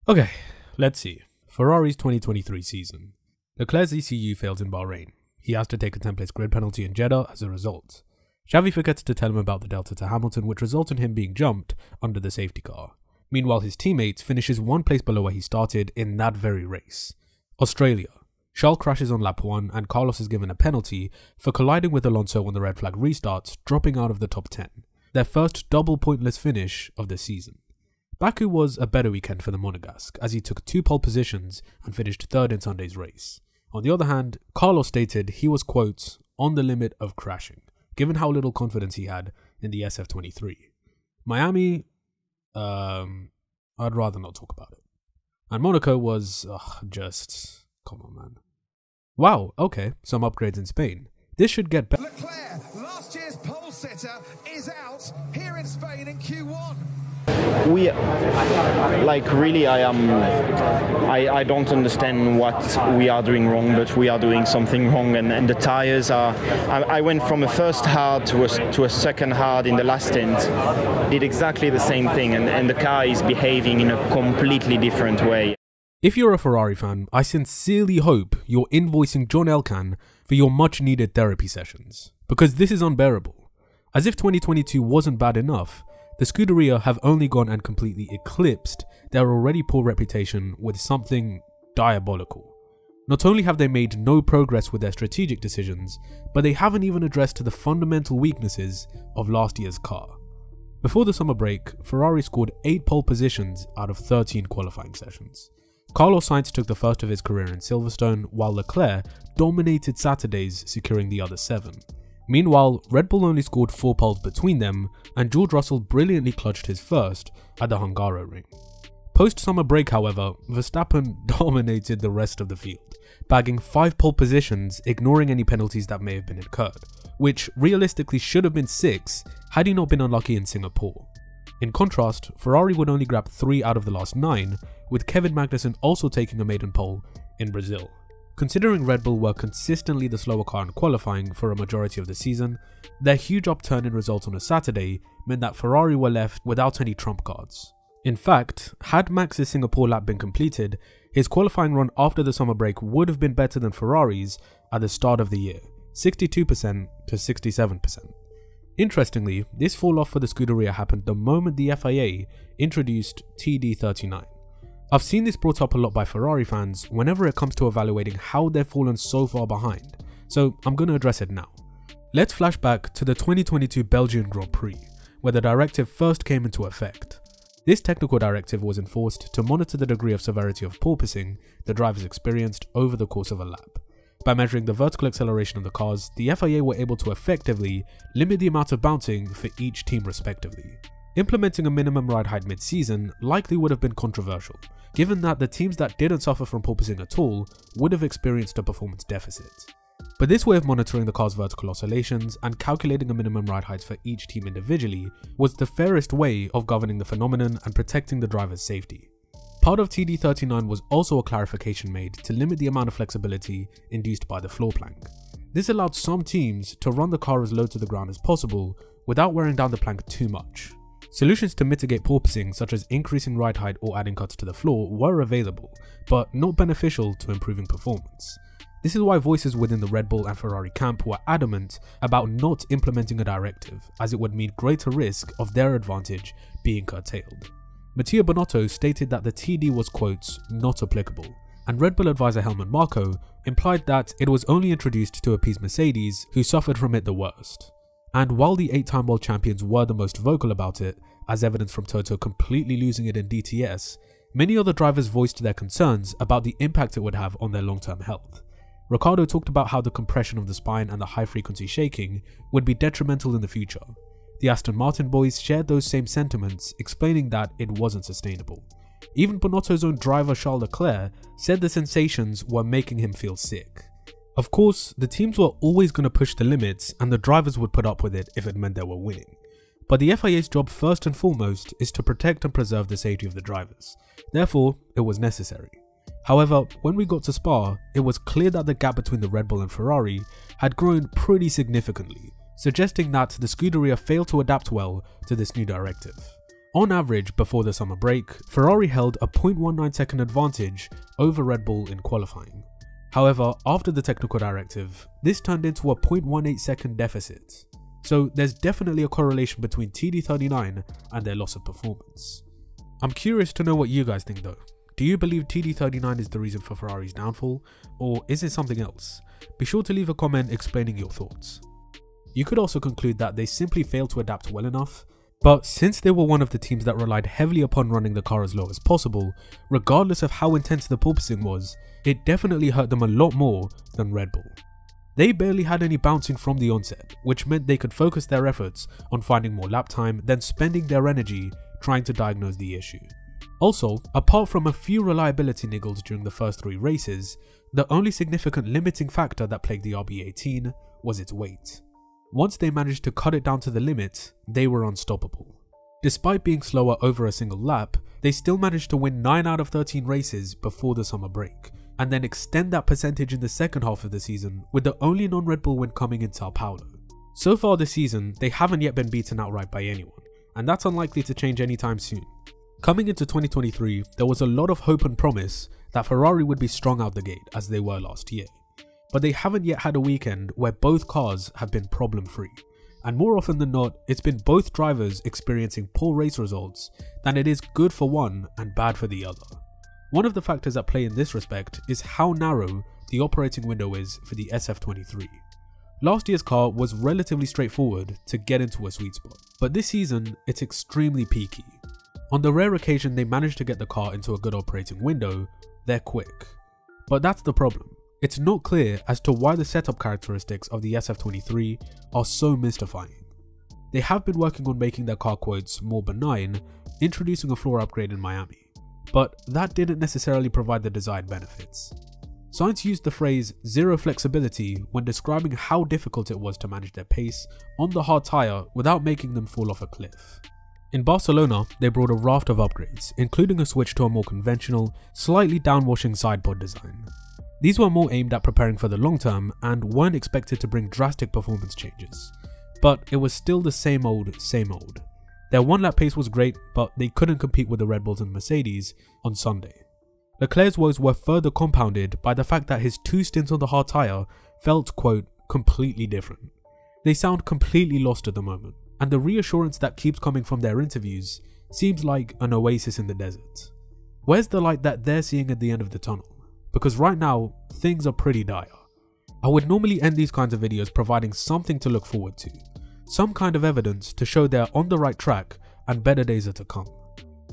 Okay, let's see. Ferrari's 2023 season. Leclerc's ECU fails in Bahrain. He has to take a 10-place grid penalty in Jeddah as a result. Xavi forgets to tell him about the delta to Hamilton, which results in him being jumped under the safety car. Meanwhile, his teammate finishes one place below where he started in that very race. Australia. Charles crashes on lap 1 and Carlos is given a penalty for colliding with Alonso when the red flag restarts, dropping out of the top 10. Their first double pointless finish of the season. Baku was a better weekend for the Monegasque, as he took 2 pole positions and finished 3rd in Sunday's race. On the other hand, Carlos stated he was, quote, on the limit of crashing, given how little confidence he had in the SF23. Miami, I'd rather not talk about it. And Monaco was, just, come on man. Wow, okay, some upgrades in Spain. This should get better. Leclerc, last year's pole sitter, is out here in Spain in Q1. I don't understand what we are doing wrong, but we are doing something wrong, and the tires are. I went from a first hard to a second hard in the last stint, did exactly the same thing, and the car is behaving in a completely different way. If you're a Ferrari fan, I sincerely hope you're invoicing John Elkann for your much needed therapy sessions, because this is unbearable. As if 2022 wasn't bad enough, the Scuderia have only gone and completely eclipsed their already poor reputation with something diabolical. Not only have they made no progress with their strategic decisions, but they haven't even addressed the fundamental weaknesses of last year's car. Before the summer break, Ferrari scored 8 pole positions out of 13 qualifying sessions. Carlos Sainz took the first of his career in Silverstone, while Leclerc dominated Saturdays, securing the other 7. Meanwhile, Red Bull only scored 4 poles between them, and George Russell brilliantly clutched his first at the Hungaroring. Post-summer break, however, Verstappen dominated the rest of the field, bagging 5 pole positions, ignoring any penalties that may have been incurred, which realistically should have been 6 had he not been unlucky in Singapore. In contrast, Ferrari would only grab 3 out of the last 9, with Kevin Magnussen also taking a maiden pole in Brazil. Considering Red Bull were consistently the slower car in qualifying for a majority of the season, their huge upturn in results on a Saturday meant that Ferrari were left without any trump cards. In fact, had Max's Singapore lap been completed, his qualifying run after the summer break would have been better than Ferrari's at the start of the year, 62% to 67%. Interestingly, this fall off for the Scuderia happened the moment the FIA introduced TD39. I've seen this brought up a lot by Ferrari fans whenever it comes to evaluating how they've fallen so far behind, so I'm going to address it now. Let's flash back to the 2022 Belgian Grand Prix, where the directive first came into effect. This technical directive was enforced to monitor the degree of severity of porpoising the drivers experienced over the course of a lap. By measuring the vertical acceleration of the cars, the FIA were able to effectively limit the amount of bouncing for each team respectively. Implementing a minimum ride height mid-season likely would have been controversial, given that the teams that didn't suffer from porpoising at all would have experienced a performance deficit. But this way of monitoring the car's vertical oscillations and calculating a minimum ride height for each team individually was the fairest way of governing the phenomenon and protecting the driver's safety. Part of TD39 was also a clarification made to limit the amount of flexibility induced by the floor plank. This allowed some teams to run the car as low to the ground as possible without wearing down the plank too much. Solutions to mitigate porpoising, such as increasing ride height or adding cuts to the floor, were available, but not beneficial to improving performance. This is why voices within the Red Bull and Ferrari camp were adamant about not implementing a directive, as it would mean greater risk of their advantage being curtailed. Matteo Binotto stated that the TD was, quote, not applicable, and Red Bull advisor Helmut Marko implied that it was only introduced to appease Mercedes, who suffered from it the worst. And while the 8-time world champions were the most vocal about it, as evidenced from Toto completely losing it in DTS, many other drivers voiced their concerns about the impact it would have on their long-term health. Ricciardo talked about how the compression of the spine and the high-frequency shaking would be detrimental in the future. The Aston Martin boys shared those same sentiments, explaining that it wasn't sustainable. Even Binotto's own driver Charles Leclerc said the sensations were making him feel sick. Of course, the teams were always going to push the limits and the drivers would put up with it if it meant they were winning. But the FIA's job first and foremost is to protect and preserve the safety of the drivers. Therefore, it was necessary. However, when we got to Spa, it was clear that the gap between the Red Bull and Ferrari had grown pretty significantly, suggesting that the Scuderia failed to adapt well to this new directive. On average, before the summer break, Ferrari held a 0.19 second advantage over Red Bull in qualifying. However, after the technical directive, this turned into a 0.18 second deficit. So there's definitely a correlation between TD39 and their loss of performance. I'm curious to know what you guys think though. Do you believe TD39 is the reason for Ferrari's downfall, or is it something else? Be sure to leave a comment explaining your thoughts. You could also conclude that they simply failed to adapt well enough, but since they were one of the teams that relied heavily upon running the car as low as possible, regardless of how intense the porpoising was, it definitely hurt them a lot more than Red Bull. They barely had any bouncing from the onset, which meant they could focus their efforts on finding more lap time than spending their energy trying to diagnose the issue. Also, apart from a few reliability niggles during the first 3 races, the only significant limiting factor that plagued the RB18 was its weight. Once they managed to cut it down to the limit, they were unstoppable. Despite being slower over a single lap, they still managed to win 9 out of 13 races before the summer break, and then extend that percentage in the second half of the season with the only non-Red Bull win coming in Sao Paulo. So far this season, they haven't yet been beaten outright by anyone, and that's unlikely to change anytime soon. Coming into 2023, there was a lot of hope and promise that Ferrari would be strong out the gate as they were last year. But they haven't yet had a weekend where both cars have been problem-free, and more often than not, it's been both drivers experiencing poor race results than it is good for one and bad for the other. One of the factors at play in this respect is how narrow the operating window is for the SF23. Last year's car was relatively straightforward to get into a sweet spot, but this season it's extremely peaky. On the rare occasion they manage to get the car into a good operating window, they're quick. But that's the problem. It's not clear as to why the setup characteristics of the SF23 are so mystifying. They have been working on making their car quotes more benign, introducing a floor upgrade in Miami, but that didn't necessarily provide the desired benefits. Sainz used the phrase zero flexibility when describing how difficult it was to manage their pace on the hard tyre without making them fall off a cliff. In Barcelona, they brought a raft of upgrades, including a switch to a more conventional, slightly downwashing side pod design. These were more aimed at preparing for the long term and weren't expected to bring drastic performance changes. But it was still the same old, same old. Their one-lap pace was great, but they couldn't compete with the Red Bulls and Mercedes on Sunday. Leclerc's woes were further compounded by the fact that his 2 stints on the hard tyre felt, quote, completely different. They sound completely lost at the moment, and the reassurance that keeps coming from their interviews seems like an oasis in the desert. Where's the light that they're seeing at the end of the tunnel? Because right now, things are pretty dire. I would normally end these kinds of videos providing something to look forward to, some kind of evidence to show they're on the right track and better days are to come.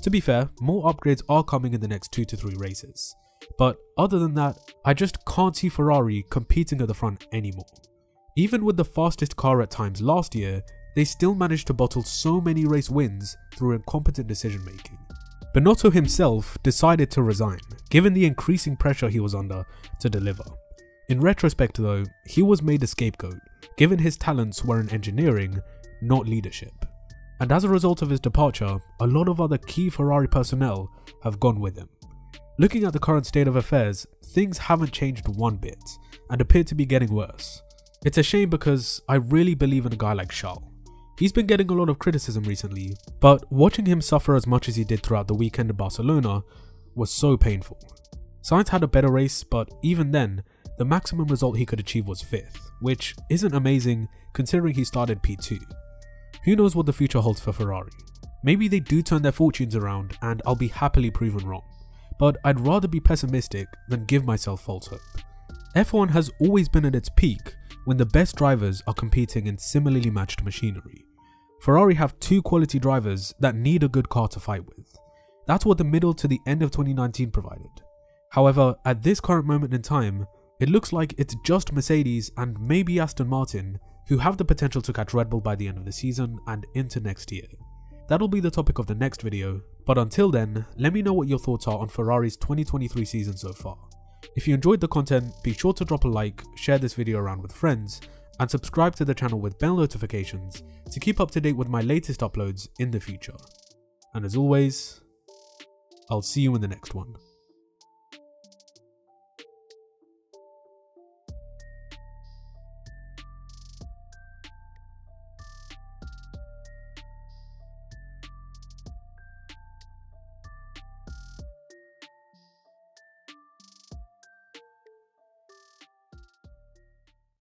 To be fair, more upgrades are coming in the next 2 to 3 races, but other than that, I just can't see Ferrari competing at the front anymore. Even with the fastest car at times last year, they still managed to bottle so many race wins through incompetent decision making. Binotto himself decided to resign, given the increasing pressure he was under to deliver. In retrospect though, he was made a scapegoat, given his talents were in engineering, not leadership. And as a result of his departure, a lot of other key Ferrari personnel have gone with him. Looking at the current state of affairs, things haven't changed one bit, and appear to be getting worse. It's a shame because I really believe in a guy like Charles. He's been getting a lot of criticism recently, but watching him suffer as much as he did throughout the weekend in Barcelona was so painful. Sainz had a better race, but even then, the maximum result he could achieve was 5th, which isn't amazing considering he started P2. Who knows what the future holds for Ferrari? Maybe they do turn their fortunes around and I'll be happily proven wrong, but I'd rather be pessimistic than give myself false hope. F1 has always been at its peak when the best drivers are competing in similarly matched machinery. Ferrari have 2 quality drivers that need a good car to fight with. That's what the middle to the end of 2019 provided. However, at this current moment in time, it looks like it's just Mercedes and maybe Aston Martin who have the potential to catch Red Bull by the end of the season and into next year. That'll be the topic of the next video, but until then, let me know what your thoughts are on Ferrari's 2023 season so far. If you enjoyed the content, be sure to drop a like, share this video around with friends, and subscribe to the channel with bell notifications to keep up to date with my latest uploads in the future. And as always, I'll see you in the next one.